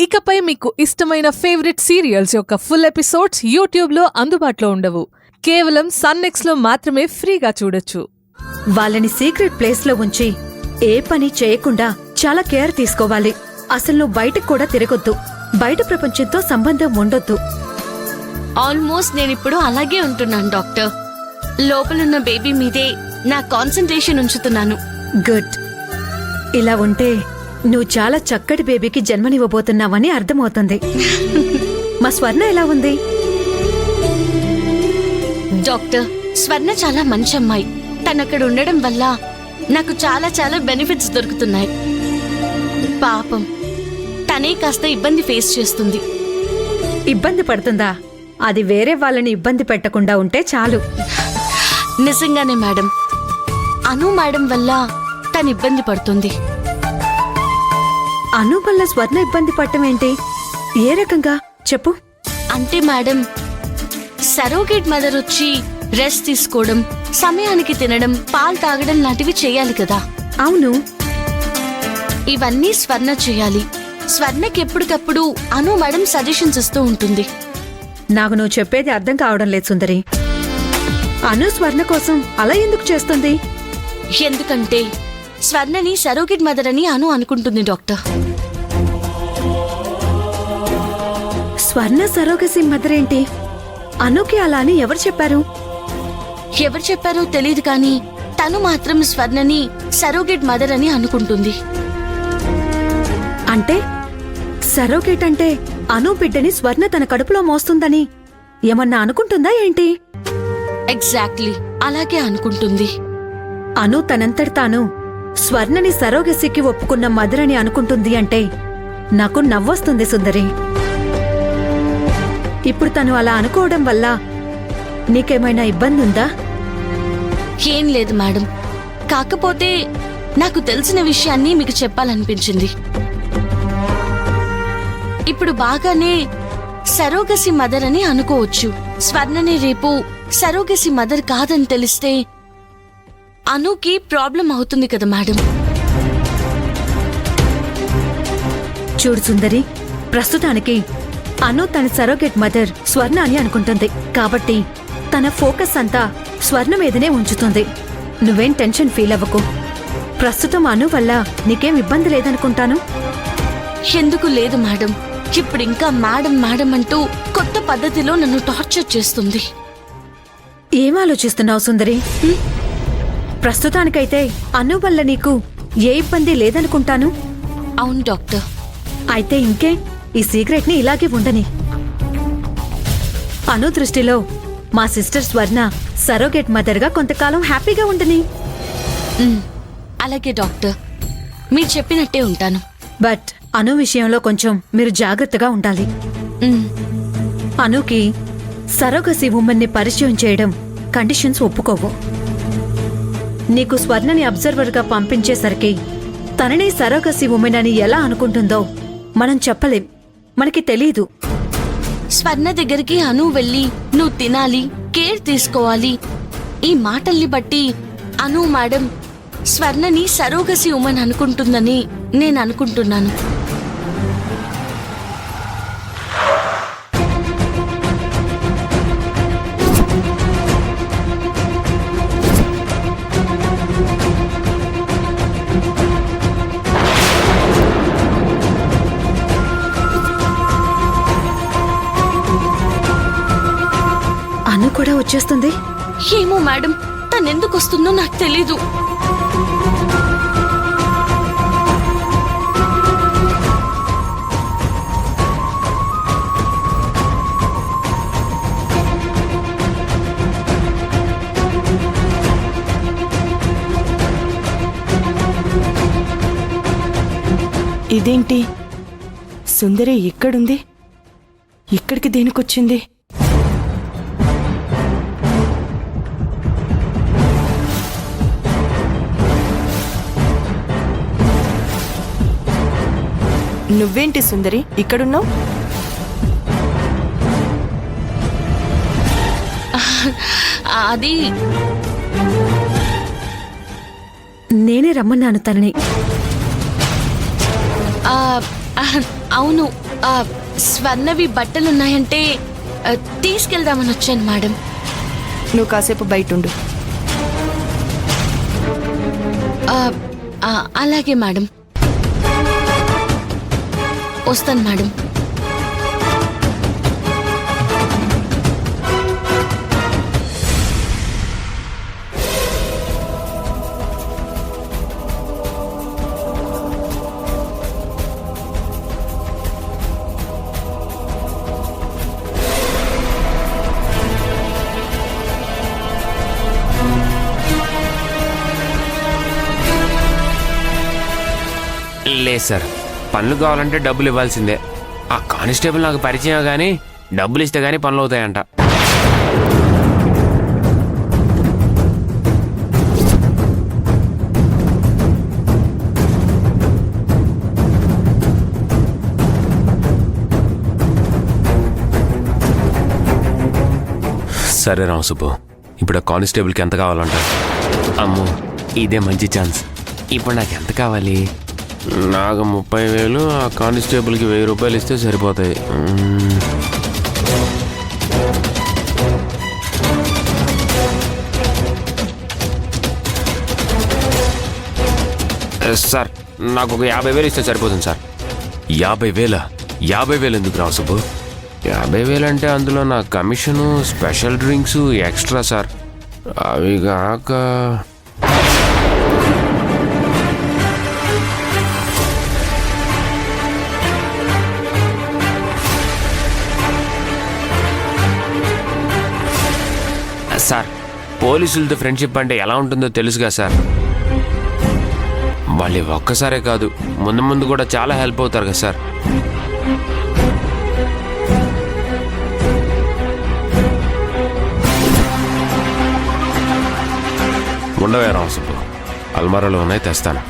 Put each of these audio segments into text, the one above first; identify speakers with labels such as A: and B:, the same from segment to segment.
A: ఇకపై మీకు ఇష్టమైన ఫేవరెట్ సీరియల్స్ యొక్క ఫుల్ ఎపిసోడ్స్ యూట్యూబ్లో అందుబాటులో ఉండవు. కేవలం సన్నెక్స్లో మాత్రమే ఫ్రీగా చూడొచ్చు.
B: వాళ్ళని సీక్రెట్ ప్లేస్లో ఉంచి ఏ పని చేయకుండా చాలా కేర్ తీసుకోవాలి. అసలు నువ్వు బయటకు కూడా తిరగొద్దు. బయట ప్రపంచంతో సంబంధం ఉండొద్దు.
C: ఆల్మోస్ట్ నేనిప్పుడు అలాగే ఉంటున్నాను డాక్టర్. లోపలున్న బేబీ మీదే నా కాన్సంట్రేషన్ ఉంచుతున్నాను.
B: గుడ్. ఇలా ఉంటే నువ్వు చాలా చక్కటి బేబీకి జన్మనివ్వబోతున్నావని అర్థమవుతుంది. మా స్వర్ణ ఎలా ఉంది?
C: డాక్టర్, స్వర్ణ చాలా మంచి అమ్మాయి. తనక్కడ ఉండడం వల్ల నాకు చాలా చాలా బెనిఫిట్స్ దొరుకుతున్నాయి. పాపం తనే కాస్త ఇబ్బంది ఫేస్ చేస్తుంది.
B: ఇబ్బంది పడుతుందా? అది వేరే వాళ్ళని ఇబ్బంది పెట్టకుండా ఉంటే చాలు.
C: నిజంగానే మేడం, అను మేడం వల్ల తను ఇబ్బంది పడుతుంది.
B: అను వల్ల స్వర్ణ ఇబ్బంది పడటం ఏంటి? ఏ రకంగా చెప్పు.
C: అంటే మేడం, సరోగేట్ మదర్ వచ్చి రెస్ట్ తీసుకోవడం, సమయానికి తినడం, పాలు తాగడం లాంటివి చేయాలి కదా.
B: అవును.
C: ఇవన్నీ స్వర్ణ చేయాలి. స్వర్ణకి ఎప్పటికప్పుడు అను మేడం సజెషన్స్ ఇస్తూ ఉంటుంది.
B: నాకు నువ్వు చెప్పేది అర్థం కావడం లేదు సుందరి. అను స్వర్ణ కోసం అలా ఎందుకు చేస్తుంది?
C: ఎందుకంటే స్వర్ణని సరోగేట్ మదర్ అని అను అనుకుంటుంది డాక్టర్.
B: స్వర్ణ సరోగసి మదర్ ఏంటి? అనుకి అలా అని ఎవరు చెప్పారు?
C: ఎవరు చెప్పారో తెలియదు కానీ తను మాత్రం స్వర్ణని సరోగేట్ మదర్ అని అనుకుంటుంది.
B: అంటే సరోగేట్ అంటే అను బిడ్డని స్వర్ణ తన కడుపులో మోస్తుందని ఏమన్నా అనుకుంటుందా ఏంటి?
C: ఎగ్జాక్ట్లీ అలాగే అనుకుంటుంది.
B: అను తనంతటి తాను స్వర్ణని సరోగసికి ఒప్పుకున్న మదర్ అని అనుకుంటుంది అంటే నాకు నవ్వొస్తుంది సుందరి. ఇప్పుడు తను అలా అనుకోవడం వల్ల నీకేమైనా ఇబ్బంది ఉందా?
C: ఏం లేదు మేడం, కాకపోతే నాకు తెలిసిన విషయాన్ని మీకు చెప్పాలనిపించింది. ఇప్పుడు బాగానే సరోగసి మదర్ అని అనుకోవచ్చు. స్వర్ణని రేపు సరోగసి మదర్ కాదని తెలిస్తే అనుకి ప్రాబ్లం అవుతుంది కదా మేడం.
B: చూడు సుందరి, ప్రస్తుతానికి అను తన సరోగేట్ మదర్ స్వర్ణ అని అనుకుంటుంది కాబట్టి తన ఫోకస్ అంతా స్వర్ణ మీదనే ఉంచుతుంది. నువ్వేం టెన్షన్ ఫీల్ అవ్వకు. ప్రస్తుతం అను వల్ల నీకేం ఇబ్బంది లేదనుకుంటాను.
C: ఎందుకు లేదు మేడం, ఇప్పుడు ఇంకా మేడం మేడం అంటూ కొత్త పద్ధతిలో నన్ను టార్చర్ చేస్తుంది.
B: ఏం ఆలోచిస్తున్నావు సుందరి? ప్రస్తుతానికైతే అను వల్ల నీకు ఏ ఇబ్బంది లేదనుకుంటాను.
C: అవును డాక్టర్.
B: అయితే ఇంకే ఈ సీక్రెట్ ని ఇలాగే ఉండని. అను దృష్టిలో మా సిస్టర్ స్వర్ణ సరోగేట్ మదర్ గా కొంతకాలం హ్యాపీగా ఉండని.
C: అలాగే డాక్టర్, మీరు చెప్పినట్టే ఉంటాను.
B: బట్ అను విషయంలో కొంచెం మీరు జాగ్రత్తగా ఉండాలి. అనుకి సరోగసి ఉమెన్ ని పరిచయం చేయడం కండిషన్స్ ఒప్పుకోవు. నీకు స్వర్ణని అబ్జర్వర్ గా పంపించేసరికి తననే సరోగసి ఉమెన్ అని ఎలా అనుకుంటుందో మనం చెప్పలేం. మనకి తెలీదు.
C: స్వర్ణ దగ్గరికి అను వెళ్ళి నువ్వు తినాలి, కేర్ తీసుకోవాలి, ఈ మాటల్ని బట్టి అను మేడం స్వర్ణని సరోగసి ఉమెన్ అనుకుంటుందని నేను అనుకుంటున్నాను.
B: అను కూడా వచ్చేస్తుంది.
C: ఏమో మేడం, తనెందుకు వస్తుందో నాకు తెలీదు.
D: ఇదేంటి, సుందరి ఇక్కడుంది? ఇక్కడికి దేనికొచ్చింది? నువ్వేంటి సుందరి ఇక్కడున్నావు?
C: అది
B: నేనే రమ్మన్నాను తనని.
C: అవును, స్వర్ణవి బట్టలున్నాయంటే తీసుకెళ్దామని వచ్చాను మేడం.
D: నువ్వు కాసేపు బయట ఉండు.
C: అలాగే మేడం, వస్తాను మేడం.
E: లేదు సార్, పనులు కావాలంటే డబ్బులు ఇవ్వాల్సిందే. ఆ కానిస్టేబుల్ నాకు పరిచయం కానీ డబ్బులు ఇస్తే కానీ పనులు అవుతాయంట. సరే రామసుబ్బు, ఇప్పుడు ఆ కానిస్టేబుల్కి ఎంత కావాలంట? అమ్మో, ఇదే మంచి ఛాన్స్. ఇప్పుడు నాకు ఎంత కావాలి? నాకు 30,000, ఆ కానిస్టేబుల్కి 1,000 రూపాయలు ఇస్తే సరిపోతాయి. సార్, నాకు ఒక 50,000 ఇస్తే సరిపోతుంది సార్. 50,000? 50,000 ఎందుకు రావు సుబ్బు? 50,000 అంటే అందులో నా commission, special drinks extra sir. అవి కాక సార్, పోలీసులతో ఫ్రెండ్షిప్ అంటే ఎలా ఉంటుందో తెలుసుగా సార్. వాళ్ళు ఒక్కసారే కాదు, ముందు ముందు కూడా చాలా హెల్ప్ అవుతారు కదా సార్. ఉండవే రామసుబ్బు, అల్మారాలో ఉన్నాయి, తెస్తాను.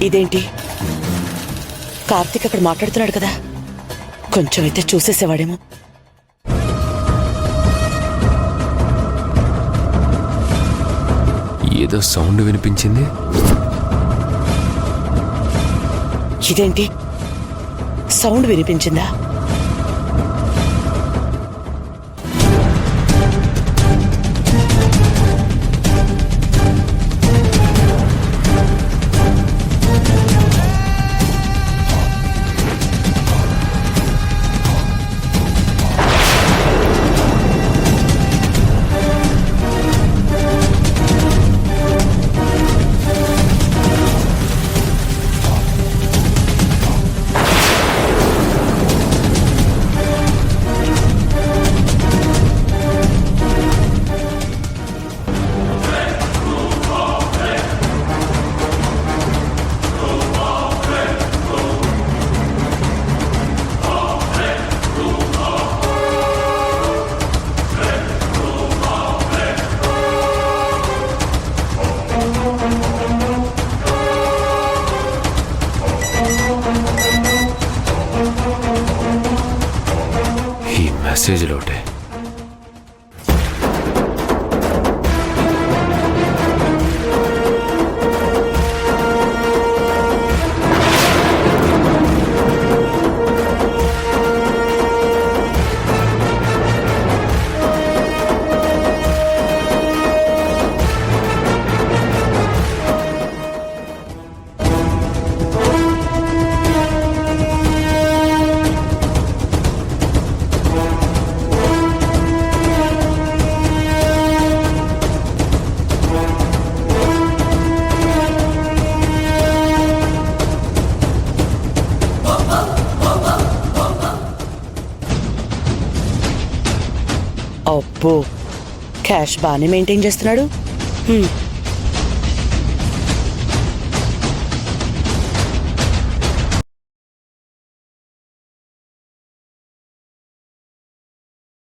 F: ఇదేంటి, కార్తీక్ అక్కడ మాట్లాడుతున్నాడు కదా, కొంచెం అయితే చూసేసేవాడేమో.
E: ఏదో సౌండ్ వినిపించింది.
F: ఇదేంటి, సౌండ్ వినిపించిందా?
E: మెసేజ్లో ఒకటే.
F: అబ్బో క్యాష్ బాగానే మెయింటైన్ చేస్తున్నాడు.